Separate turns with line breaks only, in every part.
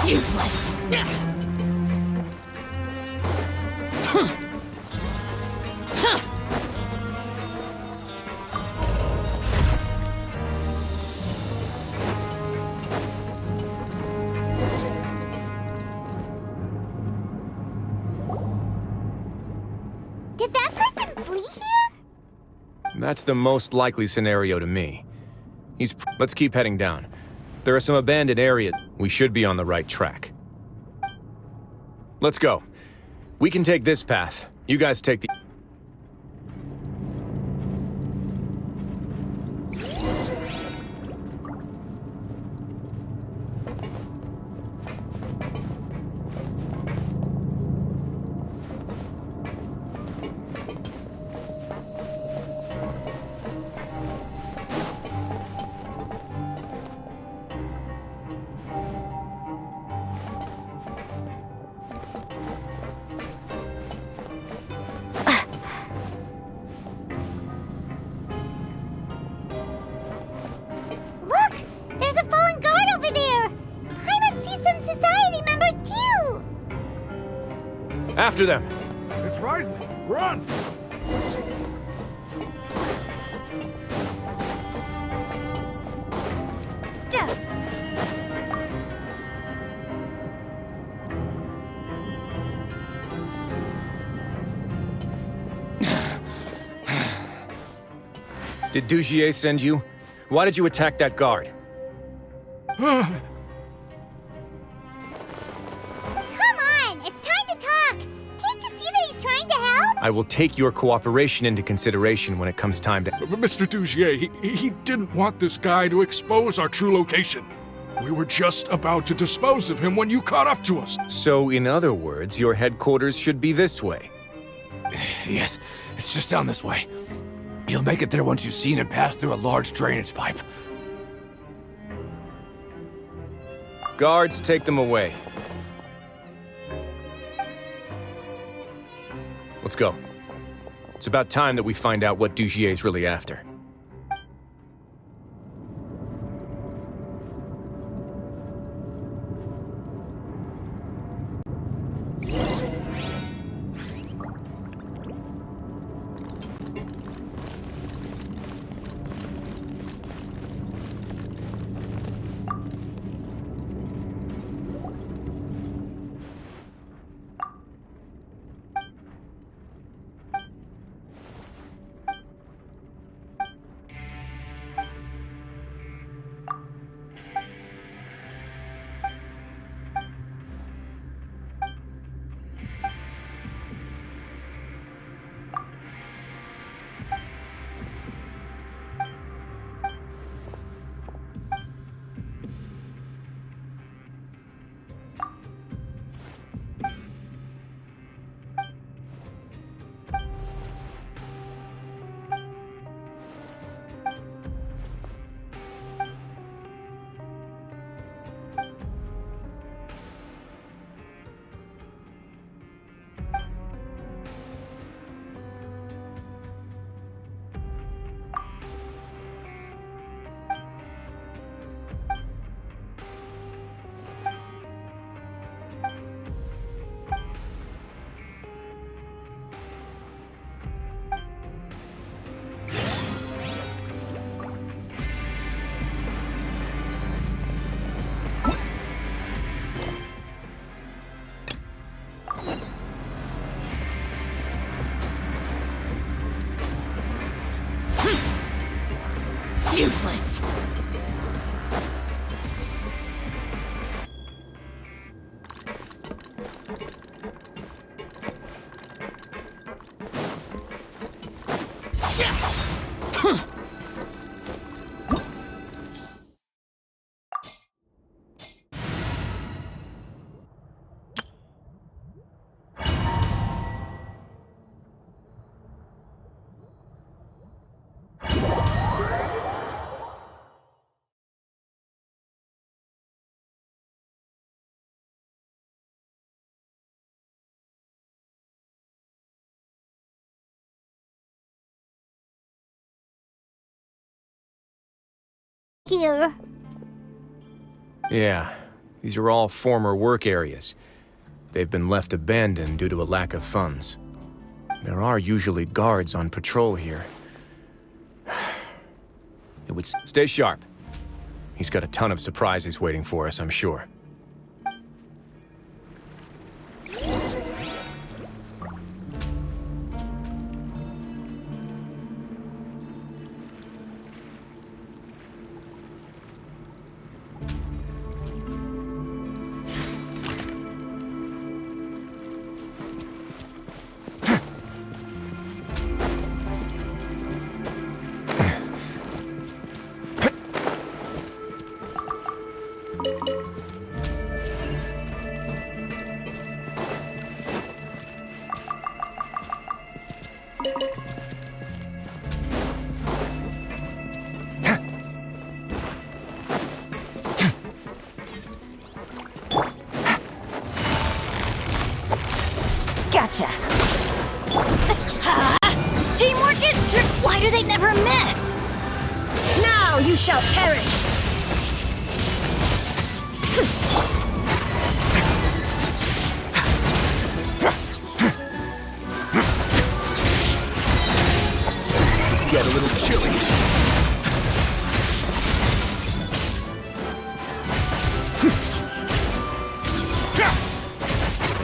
Useless!
Did that person flee here?
That's the most likely scenario to me. Let's keep heading down. There are some abandoned areas. We should be on the right track. Let's go. We can take this path. You guys take the... After them!
It's Wroitsler! Run!
Did Dugier send you? Why did you attack that guard?
Come on! It's time to talk! Can't you see that he's trying to help?
I will take your cooperation into consideration when it comes time to...
Mr. Dugier, he didn't want this guy to expose our true location. We were just about to dispose of him when you caught up to us.
So, in other words, your headquarters should be this way.
Yes, it's just down this way. You'll make it there once you've seen him pass through a large drainage pipe.
Guards, take them away. Let's go. It's about time that we find out what Dugier's really after.
Useless. Here.
Yeah, these are all former work areas. They've been left abandoned due to a lack of funds. There are usually guards on patrol here. It would stay sharp. He's got a ton of surprises waiting for us, I'm sure.
Gotcha. Teamwork is trick. Why do they never miss? Now you shall perish.
Get a little chilly.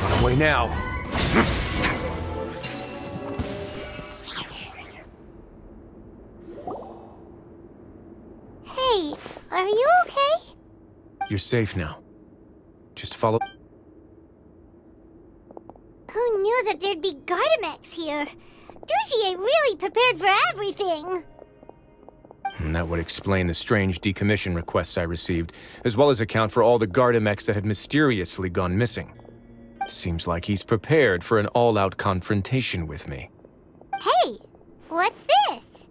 Run away now.
Hey, are you okay?
You're safe now. Just follow...
Who knew that there'd be Gardamex here? Dougie really prepared for everything.
And that would explain the strange decommission requests I received, as well as account for all the Gardamex that had mysteriously gone missing. Seems like he's prepared for an all-out confrontation with me.
Hey, what's this?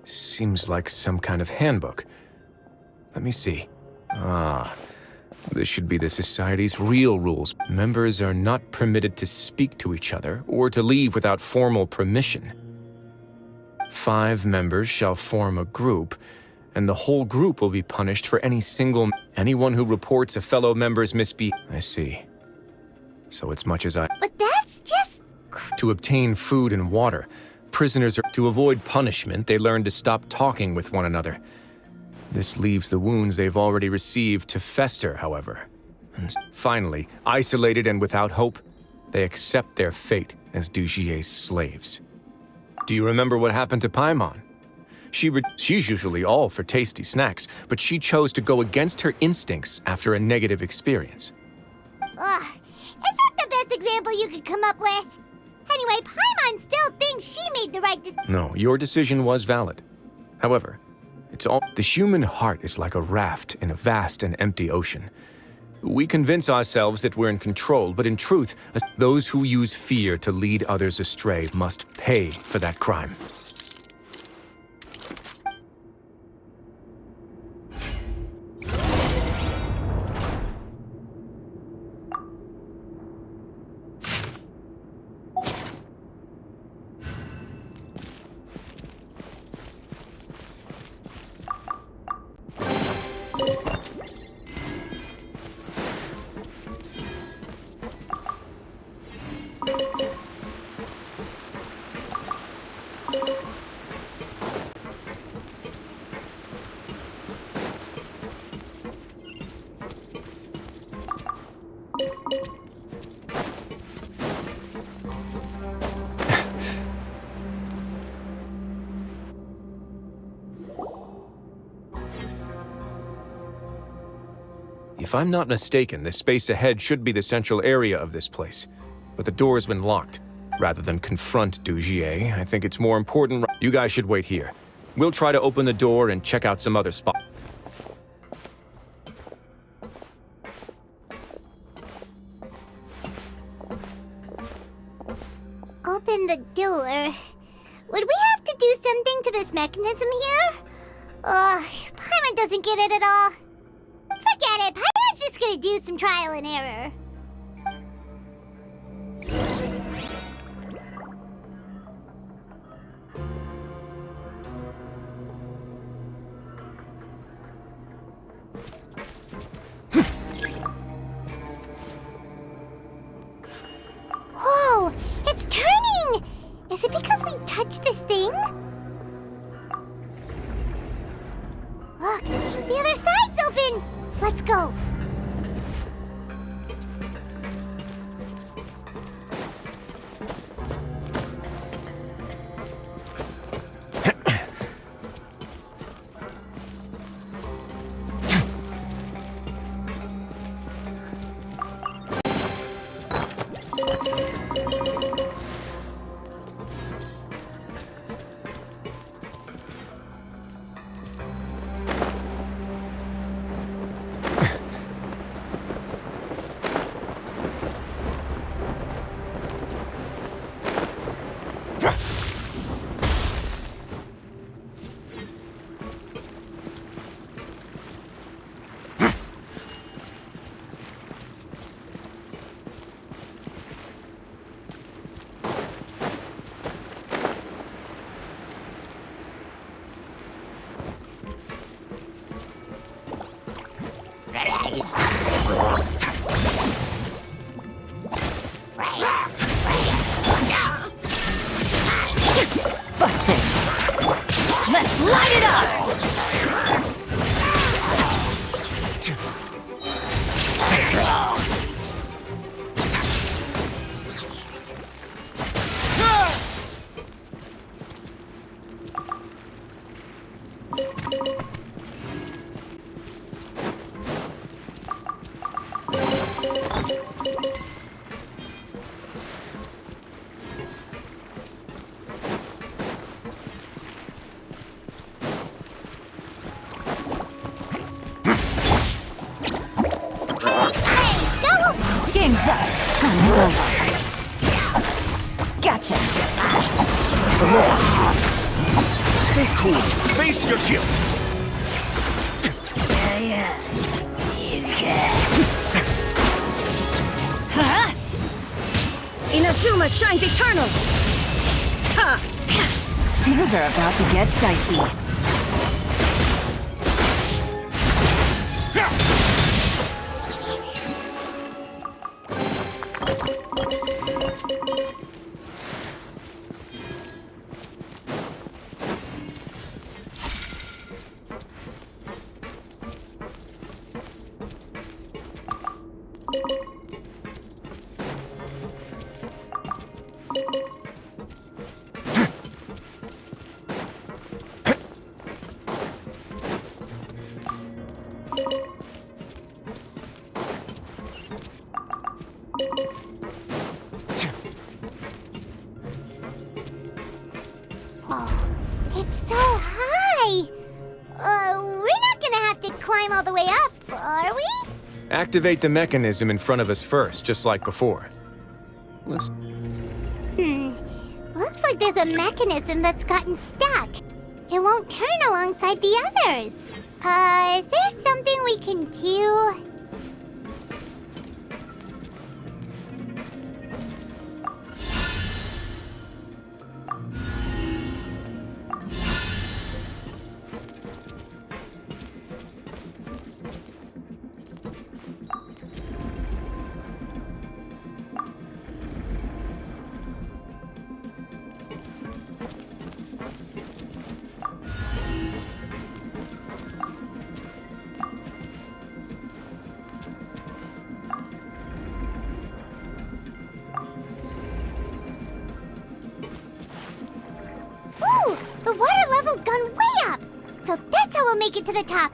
Seems like some kind of handbook. Let me see. Ah, this should be the Society's real rules. Members are not permitted to speak to each other or to leave without formal permission. 5 members shall form a group, and the whole group will be punished for anyone who reports a fellow member's I see. So it's much as
But that's just...
To obtain food and water, prisoners are to avoid punishment, they learn to stop talking with one another. This leaves the wounds they've already received to fester, however. And finally, isolated and without hope, they accept their fate as Dougier's slaves. Do you remember what happened to Paimon? She's usually all for tasty snacks, but she chose to go against her instincts after a negative experience.
Ugh, is that the best example you could come up with? Anyway, Paimon still thinks she made the right decision.
No, your decision was valid. However, the human heart is like a raft in a vast and empty ocean. We convince ourselves that we're in control, but in truth, those who use fear to lead others astray must pay for that crime. If I'm not mistaken, the space ahead should be the central area of this place, but the door's been locked. Rather than confront Dougier, I think it's more important. You guys should wait here. We'll try to open the door and check out some other spots.
Open the door. Would we have to do something to this mechanism here? Ugh, Paimon doesn't get it at all. Forget it, Paimon's just gonna do some trial and error. Whoa, it's turning! Is it because we touched this thing? Look, the other side's open! Let's go.
Busted! Let's light it up!
Stay cool. Face your guilt.
Inazuma shines eternal! Ha! Things are about to get dicey.
It's so high! We're not gonna have to climb all the way up, are we?
Activate the mechanism in front of us first, just like before. Let's...
Looks like there's a mechanism that's gotten stuck. It won't turn alongside the others. Is there something we can do? Ooh, the water level's gone way up! So that's how we'll make it to the top.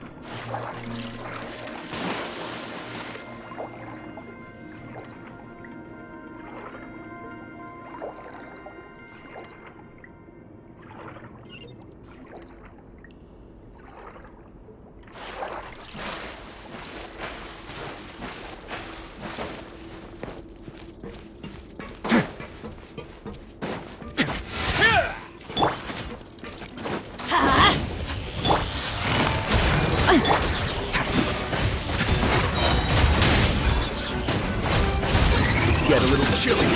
Get a little chilly.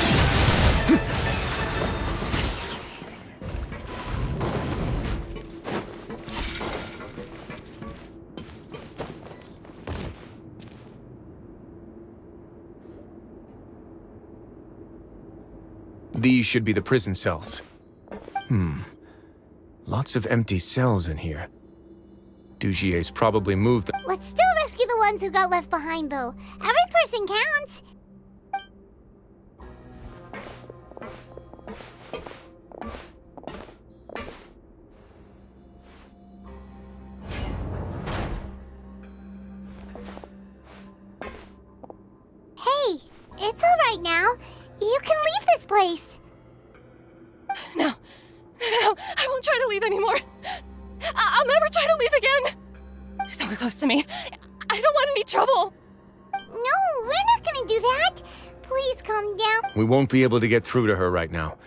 These should be the prison cells. Lots of empty cells in here. Dujier's probably moved them.
Let's still rescue the ones who got left behind, though. Every person counts. Hey, it's all right now. You can leave this place.
No, I won't try to leave anymore. I'll never try to leave again. Don't get close to me. I don't want any trouble.
No, we're not gonna do that. Please calm down.
We won't be able to get through to her right now.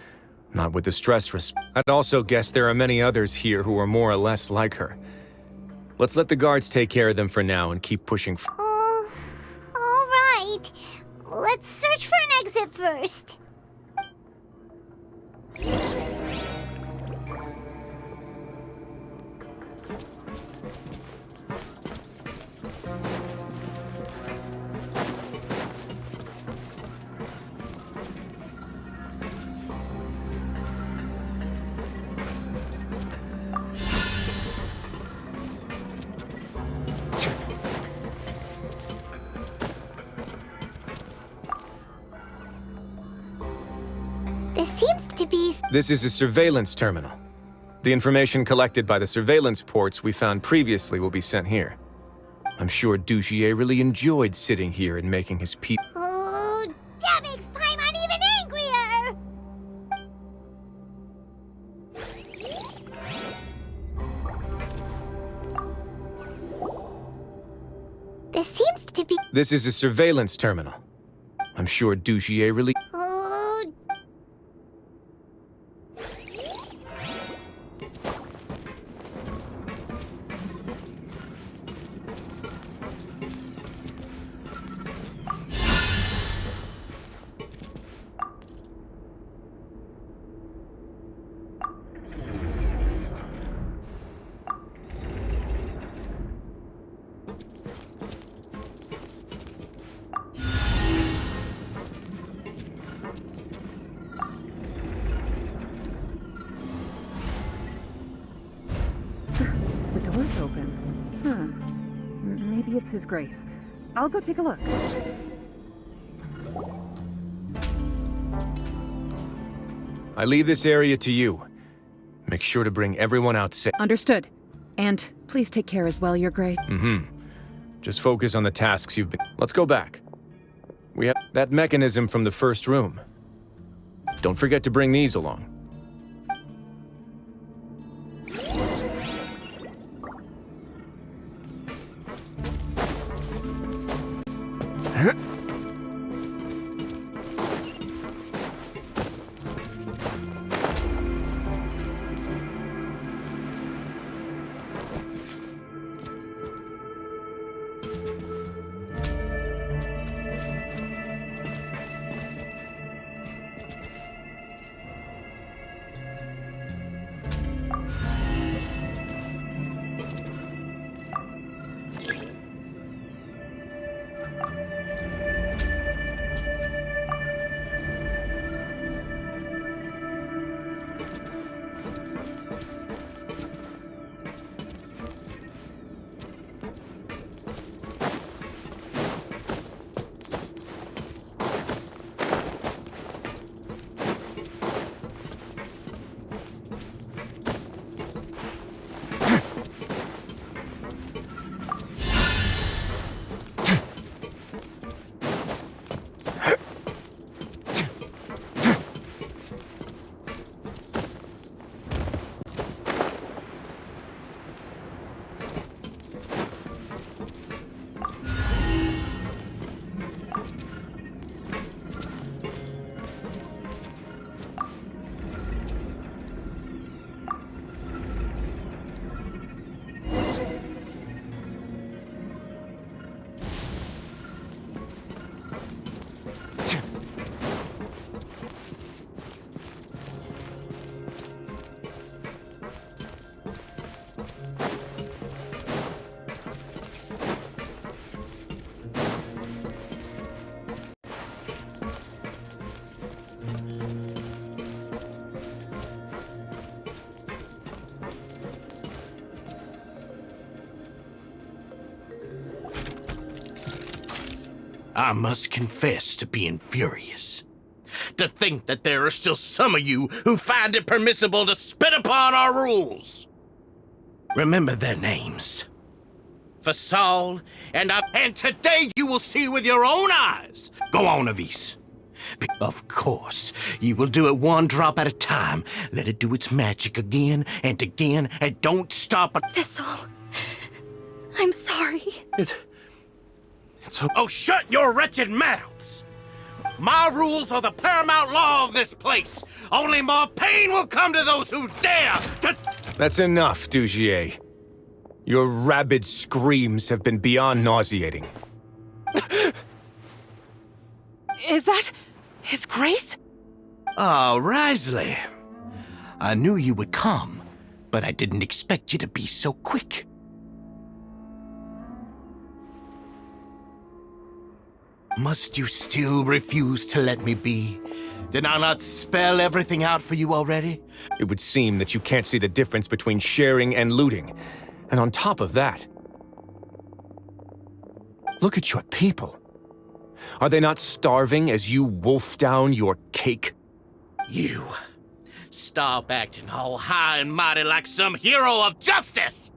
Not with the stress I'd also guess there are many others here who are more or less like her. Let's let the guards take care of them for now and keep pushing.
Oh, all right. Let's search for an exit first. This seems to be...
This is a surveillance terminal. The information collected by the surveillance ports we found previously will be sent here. I'm sure Dugier really enjoyed sitting here and making his peace.
Oh, that makes Paimon even angrier! This seems to be...
This is a surveillance terminal. I'm sure Dugier really...
door's open. Maybe it's His Grace. I'll go take a look.
I leave this area to you. Make sure to bring everyone out safe.
Understood. And please take care as well, Your Grace.
Just focus on the tasks you've been... Let's go back. We have that mechanism from the first room. Don't forget to bring these along.
I must confess to being furious. To think that there are still some of you who find it permissible to spit upon our rules. Remember their names. Fasal and today you will see with your own eyes. Go on, Avis. Of course, you will do it one drop at a time. Let it do its magic again, and don't stop.
Thistle, I'm sorry.
Oh, shut your wretched mouths! My rules are the paramount law of this place. Only more pain will come to those who dare to...
That's enough, Dugier. Your rabid screams have been beyond nauseating.
Is that His Grace?
Oh, Wroitsler. I knew you would come, but I didn't expect you to be so quick. Must you still refuse to let me be? Did I not spell everything out for you already?
It would seem that you can't see the difference between sharing and looting. And on top of that, look at your people. Are they not starving as you wolf down your cake?
You, stop acting all high and mighty like some hero of justice!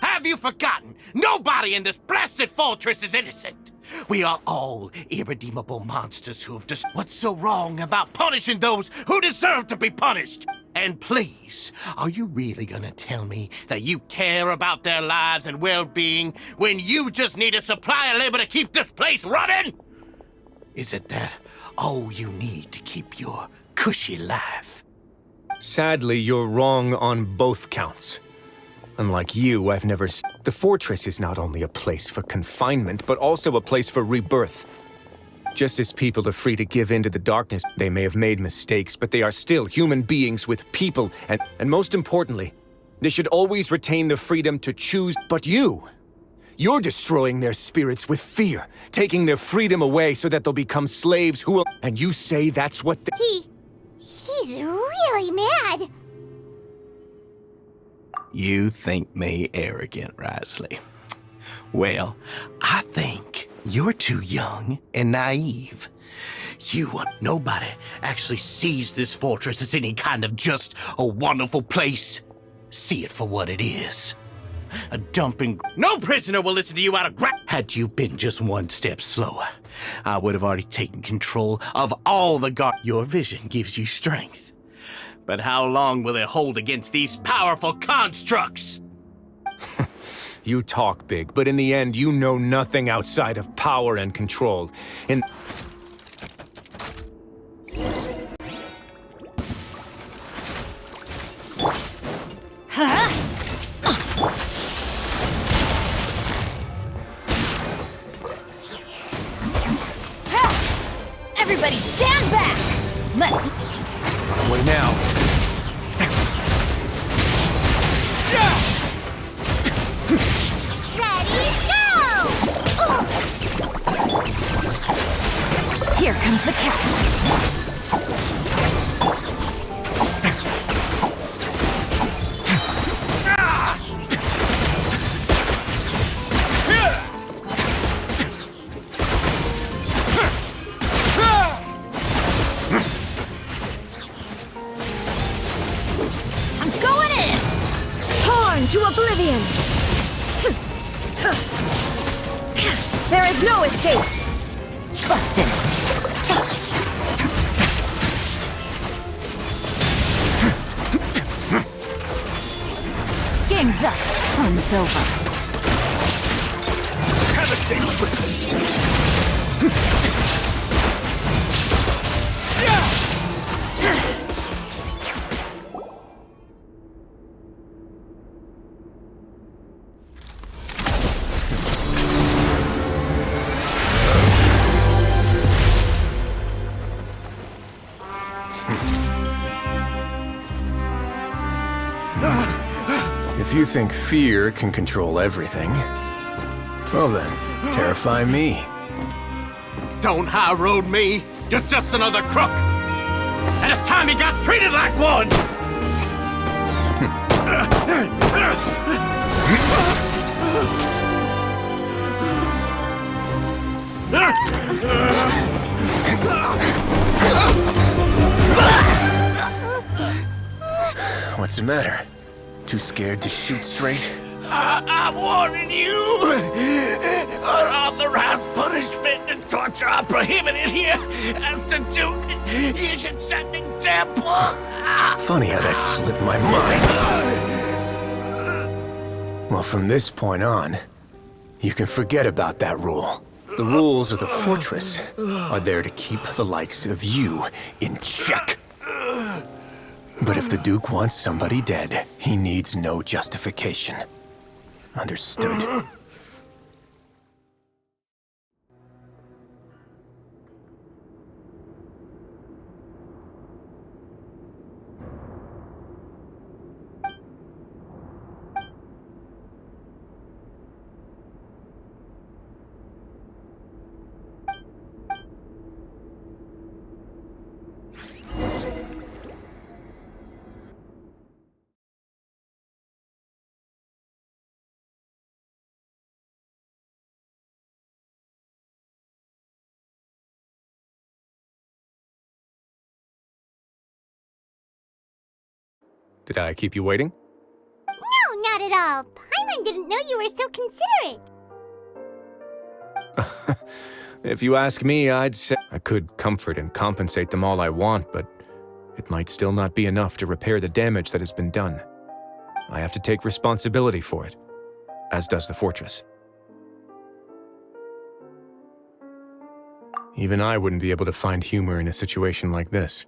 Have you forgotten? Nobody in this blasted fortress is innocent! We are all irredeemable monsters who have just... What's so wrong about punishing those who deserve to be punished? And please, are you really gonna tell me that you care about their lives and well-being when you just need a supply of labor to keep this place running? Is it that all you need to keep your cushy life?
Sadly, you're wrong on both counts. Unlike you, I've never... The fortress is not only a place for confinement, but also a place for rebirth. Just as people are free to give in to the darkness, they may have made mistakes, but they are still human beings with people, and most importantly, they should always retain the freedom to choose. But you're destroying their spirits with fear, taking their freedom away so that they'll become slaves who will... And you say that's what
He's really mad.
You think me arrogant, Wroitsler. Well, I think you're too young and naive. Nobody actually sees this fortress as any kind of just a wonderful place. See it for what it is. A dumping... No prisoner will listen to you out of Had you been just one step slower, I would have already taken control of all the guard. Your vision gives you strength. But how long will it hold against these powerful constructs?
You talk big, but in the end, you know nothing outside of power and control.
Everybody stand back! Let's...
Wait now.
Ready, go!
Here comes the catch. I'm going in! Torn to oblivion! There is no escape! Busted! Game's up. Fun's over.
Have a safe trip.
If you think fear can control everything, well then, terrify me.
Don't high road me. You're just another crook. And it's time you got treated like one.
What's the matter? Too scared to shoot straight?
I'm warning you! Unauthorized punishment and torture are prohibited here. As the Duke, you should set an example.
Funny how that slipped my mind. Well, from this point on, you can forget about that rule. The rules of the fortress are there to keep the likes of you in check. But if the Duke wants somebody dead, he needs no justification. Understood? Did I keep you waiting?
No, not at all. Paimon didn't know you were so considerate.
If you ask me, I'd say I could comfort and compensate them all I want, but it might still not be enough to repair the damage that has been done. I have to take responsibility for it, as does the fortress. Even I wouldn't be able to find humor in a situation like this.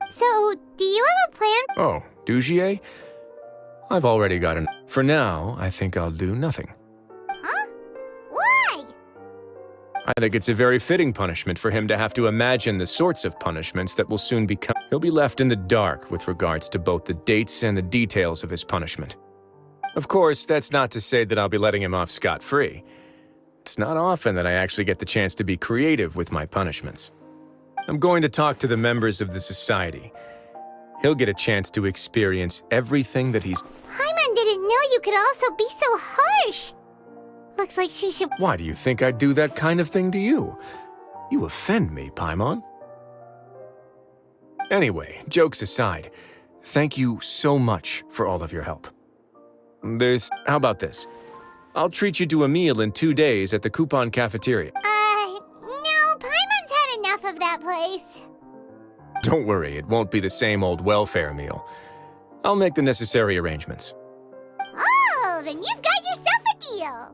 So, do you have a plan?
Oh, Dugier? I've already got an... For now, I think I'll do nothing.
Huh? Why?
I think it's a very fitting punishment for him to have to imagine the sorts of punishments that will soon become. He'll be left in the dark with regards to both the dates and the details of his punishment. Of course, that's not to say that I'll be letting him off scot-free. It's not often that I actually get the chance to be creative with my punishments. I'm going to talk to the members of the society. He'll get a chance to experience everything that he's...
Paimon didn't didn't know you could also be so harsh. Looks like she should...
Why do you think I'd do that kind of thing to you? You offend me, Paimon. Anyway, jokes aside, thank you so much for all of your help. How about this? I'll treat you to a meal in 2 days at the Coupon Cafeteria.
No, Paimon's had enough of that place.
Don't worry, it won't be the same old welfare meal. I'll make the necessary arrangements.
Oh, then you've got yourself a deal.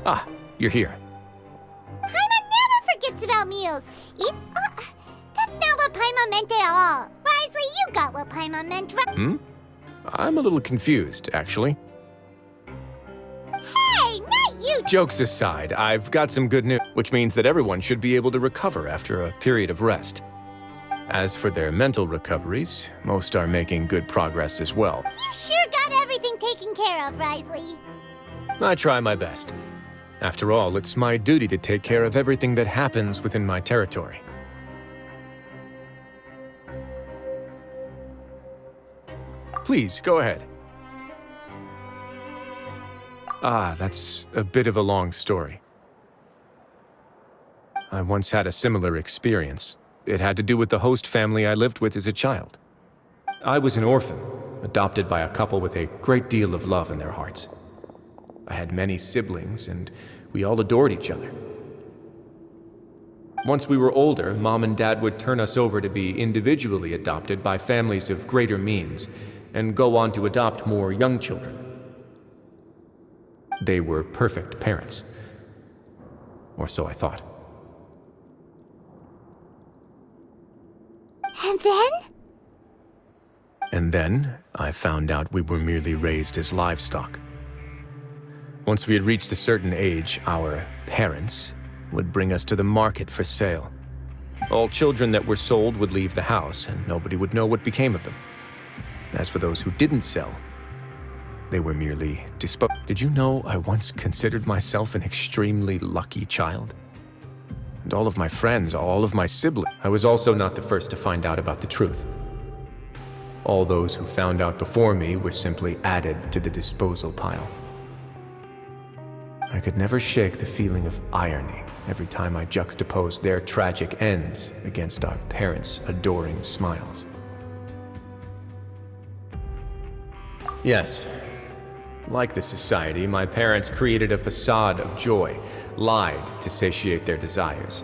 Ah, you're here.
Paimon never forgets about meals. That's not what Paimon meant at all. Wroitsler, you got what Paimon meant, right?
I'm a little confused, actually.
Hey, not you!
Jokes aside, I've got some good news, which means that everyone should be able to recover after a period of rest. As for their mental recoveries, most are making good progress as well.
You sure got everything taken care of, Wroitsler.
I try my best. After all, it's my duty to take care of everything that happens within my territory. Please, go ahead. Ah, that's a bit of a long story. I once had a similar experience. It had to do with the host family I lived with as a child. I was an orphan, adopted by a couple with a great deal of love in their hearts. I had many siblings, and we all adored each other. Once we were older, Mom and Dad would turn us over to be individually adopted by families of greater means, and go on to adopt more young children. They were perfect parents. Or so I thought.
And then?
And then, I found out we were merely raised as livestock. Once we had reached a certain age, our parents would bring us to the market for sale. All children that were sold would leave the house, and nobody would know what became of them. As for those who didn't sell, they were merely disposed. Did you know I once considered myself an extremely lucky child? And all of my friends, all of my siblings. I was also not the first to find out about the truth. All those who found out before me were simply added to the disposal pile. I could never shake the feeling of irony every time I juxtaposed their tragic ends against our parents' adoring smiles. Yes, like the society, my parents created a facade of joy, lied to satiate their desires,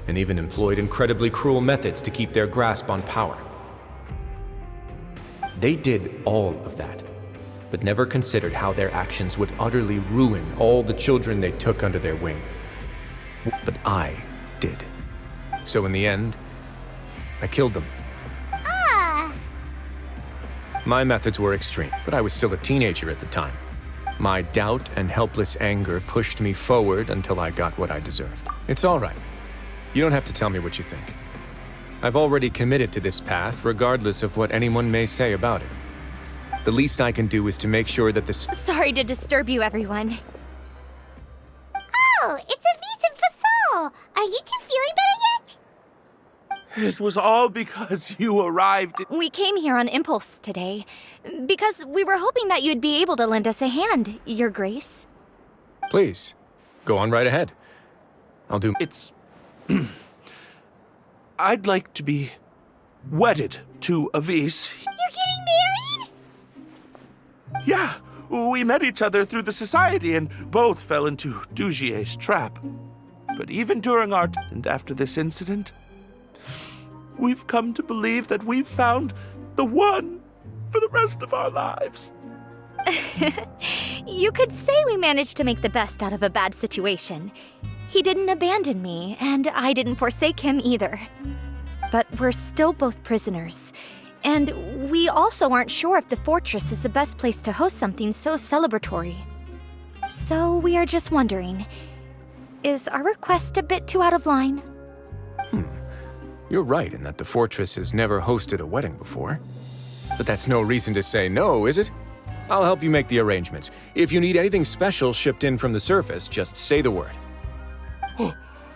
and even employed incredibly cruel methods to keep their grasp on power. They did all of that, but never considered how their actions would utterly ruin all the children they took under their wing. But I did. So in the end, I killed them. My methods were extreme, but I was still a teenager at the time. My doubt and helpless anger pushed me forward until I got what I deserved. It's all right. You don't have to tell me what you think. I've already committed to this path, regardless of what anyone may say about it. The least I can do is to make sure that
Sorry to disturb you, everyone.
Oh, it's a Vis and Fasol. Are you two feeling better
It was all because you arrived.
We came here on impulse today, because we were hoping that you'd be able to lend us a hand, Your Grace.
Please, go on right ahead. I'll do...
It's... I'd like to be wedded to Avis.
You're getting married?
Yeah, we met each other through the society and both fell into Dugier's trap. But even during our... and after this incident, we've come to believe that we've found the one for the rest of our lives.
You could say we managed to make the best out of a bad situation. He didn't abandon me, and I didn't forsake him either. But we're still both prisoners. And we also aren't sure if the fortress is the best place to host something so celebratory. So we are just wondering, is our request a bit too out of line?
You're right in that the fortress has never hosted a wedding before. But that's no reason to say no, is it? I'll help you make the arrangements. If you need anything special shipped in from the surface, just say the word.
Oh,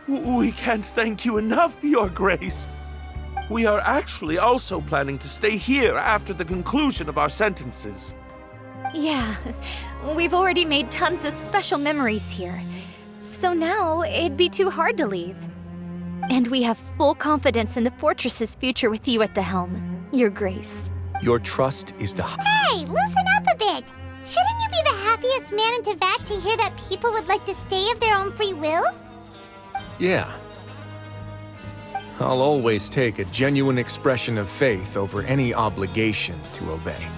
we can't thank you enough, Your Grace. We are actually also planning to stay here after the conclusion of our sentences.
Yeah, we've already made tons of special memories here. So now it'd be too hard to leave. And we have full confidence in the fortress's future with you at the helm, Your Grace.
Your trust is the...
Hey, loosen up a bit. Shouldn't you be the happiest man in Tamat to hear that people would like to stay of their own free will?
Yeah. I'll always take a genuine expression of faith over any obligation to obey.